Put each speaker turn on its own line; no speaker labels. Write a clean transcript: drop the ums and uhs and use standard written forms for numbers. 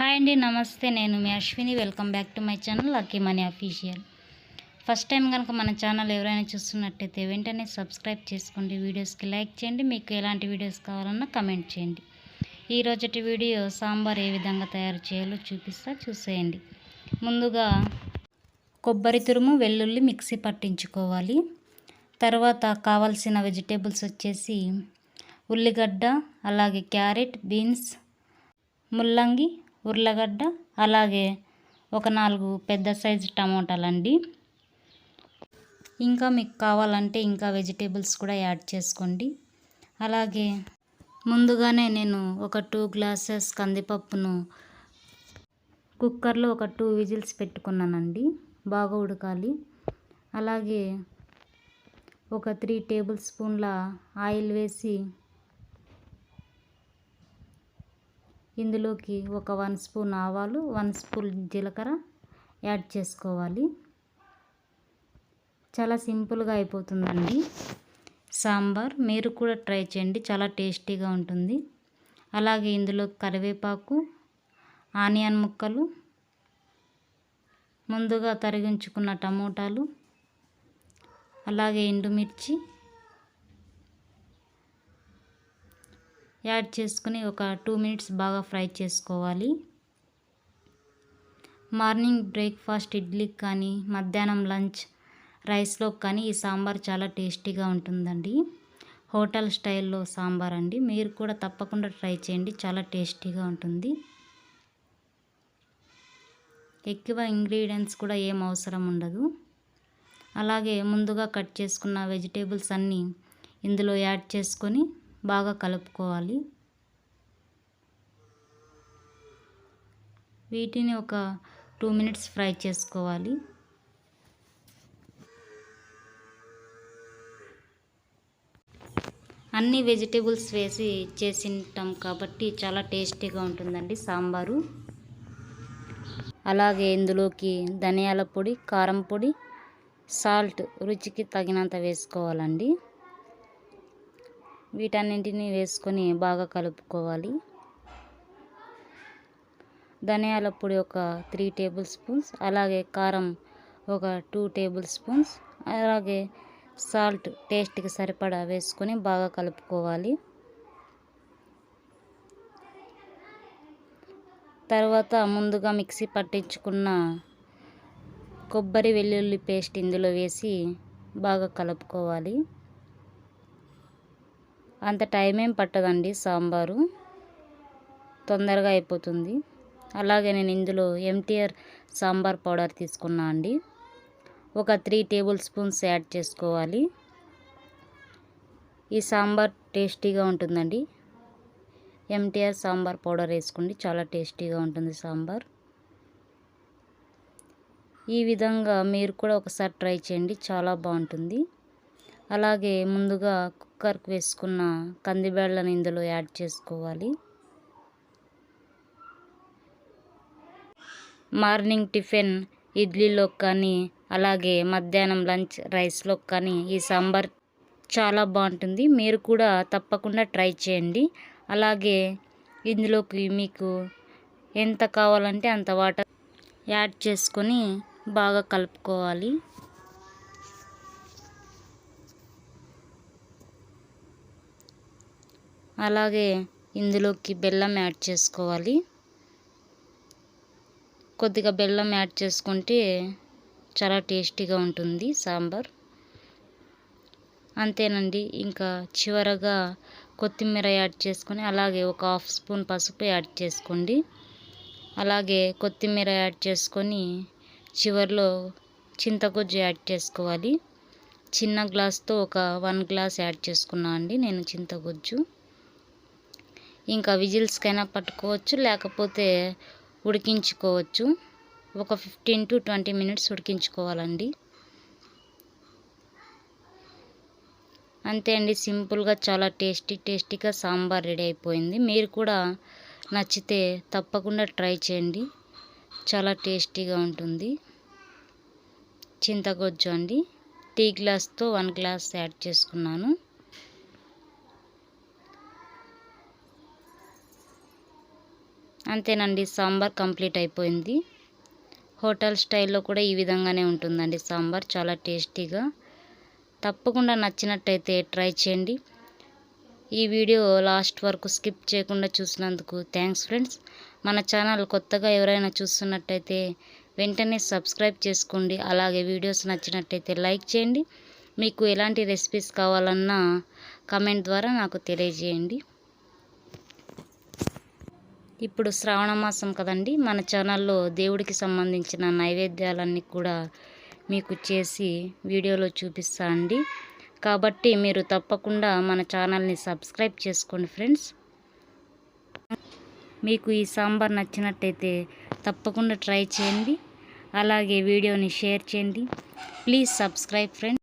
Hi అండి, నమస్తే. నేను మీ Ashwini. Welcome back to my channel AkhiMani official. First time కనుక మన ఛానల్ ఎవరైనా చూస్తున్నట్టయితే వెంటనే సబ్స్క్రైబ్ చేసుకోండి, వీడియోస్కి లైక్ చేయండి, మీకు ఎలాంటి వీడియోస్ కావాలన్నా కమెంట్ చేయండి. ఈరోజటి వీడియో సాంబార్ ఏ విధంగా తయారు చేయాలో చూసేయండి. ముందుగా కొబ్బరి తురుము, వెల్లుల్లి మిక్సీ పట్టించుకోవాలి. తర్వాత కావాల్సిన వెజిటేబుల్స్ వచ్చేసి ఉల్లిగడ్డ, అలాగే క్యారెట్, బీన్స్, ముల్లంగి, ఉర్లగడ్డ, అలాగే ఒక 4 పెద్ద సైజు టమోటాలండి. ఇంకా మీకు కావాలంటే ఇంకా వెజిటేబుల్స్ కూడా యాడ్ చేసుకోండి. అలాగే ముందుగానే నేను ఒక 2 గ్లాసెస్ కందిపప్పును కుక్కర్లో ఒక 2 విజిల్స్ పెట్టుకున్నానండి. బాగా ఉడకాలి. అలాగే ఒక 3 టేబుల్ స్పూన్ల ఆయిల్ వేసి ఇందులోకి ఒక 1 స్పూన్ ఆవాలు, 1 స్పూన్ జీలకర్ర యాడ్ చేసుకోవాలి. చాలా సింపుల్గా అయిపోతుందండి సాంబార్. మీరు కూడా ట్రై చేయండి, చాలా టేస్టీగా ఉంటుంది. అలాగే ఇందులో కరివేపాకు, ఆనియన్ ముక్కలు, ముందుగా తరిగించుకున్న టమోటాలు, అలాగే ఎండుమిర్చి యాడ్ చేసుకుని ఒక 2 మినిట్స్ బాగా ఫ్రై చేసుకోవాలి. మార్నింగ్ బ్రేక్ఫాస్ట్ ఇడ్లీకి కానీ, మధ్యాహ్నం లంచ్ రైస్లో కానీ ఈ సాంబార్ చాలా టేస్టీగా ఉంటుందండి. హోటల్ స్టైల్లో సాంబార్ అండి. మీరు కూడా తప్పకుండా ట్రై చేయండి, చాలా టేస్టీగా ఉంటుంది. ఎక్కువ ఇంగ్రీడియంట్స్ కూడా ఏం అవసరం ఉండదు. అలాగే ముందుగా కట్ చేసుకున్న వెజిటేబుల్స్ అన్నీ ఇందులో యాడ్ చేసుకొని బాగా కలుపుకోవాలి. వీటిని ఒక 2 మినిట్స్ ఫ్రై చేసుకోవాలి. అన్ని వెజిటేబుల్స్ వేసి చేసింటాం కాబట్టి చాలా టేస్టీగా ఉంటుందండి సాంబారు. అలాగే ఇందులోకి ధనియాల పొడి, కారం పొడి, సాల్ట్ రుచికి తగినంత వేసుకోవాలండి. వీటన్నింటినీ వేసుకొని బాగా కలుపుకోవాలి. ధనియాల పొడి ఒక 3 టేబుల్ స్పూన్స్, అలాగే కారం ఒక 2 టేబుల్ స్పూన్స్, అలాగే సాల్ట్ టేస్ట్కి సరిపడా వేసుకొని బాగా కలుపుకోవాలి. తర్వాత ముందుగా మిక్సీ పట్టించుకున్న కొబ్బరి, వెల్లుల్లి పేస్ట్ ఇందులో వేసి బాగా కలుపుకోవాలి. అంత టైం ఏం పట్టదండి, సాంబారు తొందరగా అయిపోతుంది. అలాగే నేను ఇందులో MTR సాంబార్ పౌడర్ తీసుకున్నా అండి. ఒక 3 టేబుల్ స్పూన్స్ యాడ్ చేసుకోవాలి. ఈ సాంబార్ టేస్టీగా ఉంటుందండి. MTR సాంబార్ పౌడర్ వేసుకోండి, చాలా టేస్టీగా ఉంటుంది సాంబార్. ఈ విధంగా మీరు కూడా ఒకసారి ట్రై చేయండి, చాలా బాగుంటుంది. అలాగే ముందుగా కుక్కర్కి వేసుకున్న కందిబేళ్ళను ఇందులో యాడ్ చేసుకోవాలి. మార్నింగ్ టిఫిన్ ఇడ్లీలో కానీ, అలాగే మధ్యాహ్నం లంచ్ రైస్లో కానీ ఈ సాంబార్ చాలా బాగుంటుంది. మీరు కూడా తప్పకుండా ట్రై చేయండి. అలాగే ఇందులోకి మీకు ఎంత కావాలంటే అంత వాటర్ యాడ్ చేసుకొని బాగా కలుపుకోవాలి. అలాగే ఇందులోకి బెల్లం యాడ్ చేసుకోవాలి. కొద్దిగా బెల్లం యాడ్ చేసుకుంటే చాలా టేస్టీగా ఉంటుంది సాంబార్. అంతేనండి. ఇంకా చివరగా కొత్తిమీర యాడ్ చేసుకొని, అలాగే ఒక 1/2 స్పూన్ పసుపు యాడ్ చేసుకోండి. అలాగే కొత్తిమీర యాడ్ చేసుకొని చివరిలో చింతగుజ్జు యాడ్ చేసుకోవాలి. చిన్న గ్లాస్తో ఒక 1 గ్లాస్ యాడ్ చేసుకున్నా అండి నేను చింతగుజ్జు. ఇంకా విజిల్స్కైనా పట్టుకోవచ్చు, లేకపోతే ఉడికించుకోవచ్చు. ఒక 15 to 20 మినిట్స్ ఉడికించుకోవాలండి. అంతే అండి, సింపుల్గా చాలా టేస్టీగా సాంబార్ రెడీ అయిపోయింది. మీరు కూడా నచ్చితే తప్పకుండా ట్రై చేయండి, చాలా టేస్టీగా ఉంటుంది. చింతగుజ్జు అండి, టీ గ్లాస్తో 1 గ్లాస్ యాడ్ చేసుకున్నాను. అంతేనండి, సాంబార్ కంప్లీట్ అయిపోయింది. హోటల్ స్టైల్లో కూడా ఈ విధంగానే ఉంటుందండి సాంబార్, చాలా టేస్టీగా. తప్పకుండా నచ్చినట్టయితే ట్రై చేయండి. ఈ వీడియో లాస్ట్ వరకు స్కిప్ చేయకుండా చూసినందుకు థ్యాంక్స్ ఫ్రెండ్స్. మన ఛానల్ కొత్తగా ఎవరైనా చూస్తున్నట్టయితే వెంటనే సబ్స్క్రైబ్ చేసుకోండి. అలాగే వీడియోస్ నచ్చినట్టయితే లైక్ చేయండి. మీకు ఎలాంటి రెసిపీస్ కావాలన్నా కామెంట్ ద్వారా నాకు తెలియజేయండి. ఇప్పుడు శ్రావణ మాసం కదండి, మన ఛానల్లో దేవుడికి సంబంధించిన నైవేద్యాలన్నీ కూడా మీకు చేసి వీడియోలో చూపిస్తా అండి. కాబట్టి మీరు తప్పకుండా మన ఛానల్ని సబ్స్క్రైబ్ చేసుకోండి ఫ్రెండ్స్. మీకు ఈ సాంబార్ నచ్చినట్టయితే తప్పకుండా ట్రై చేయండి. అలాగే వీడియోని షేర్ చేయండి. Please subscribe friends.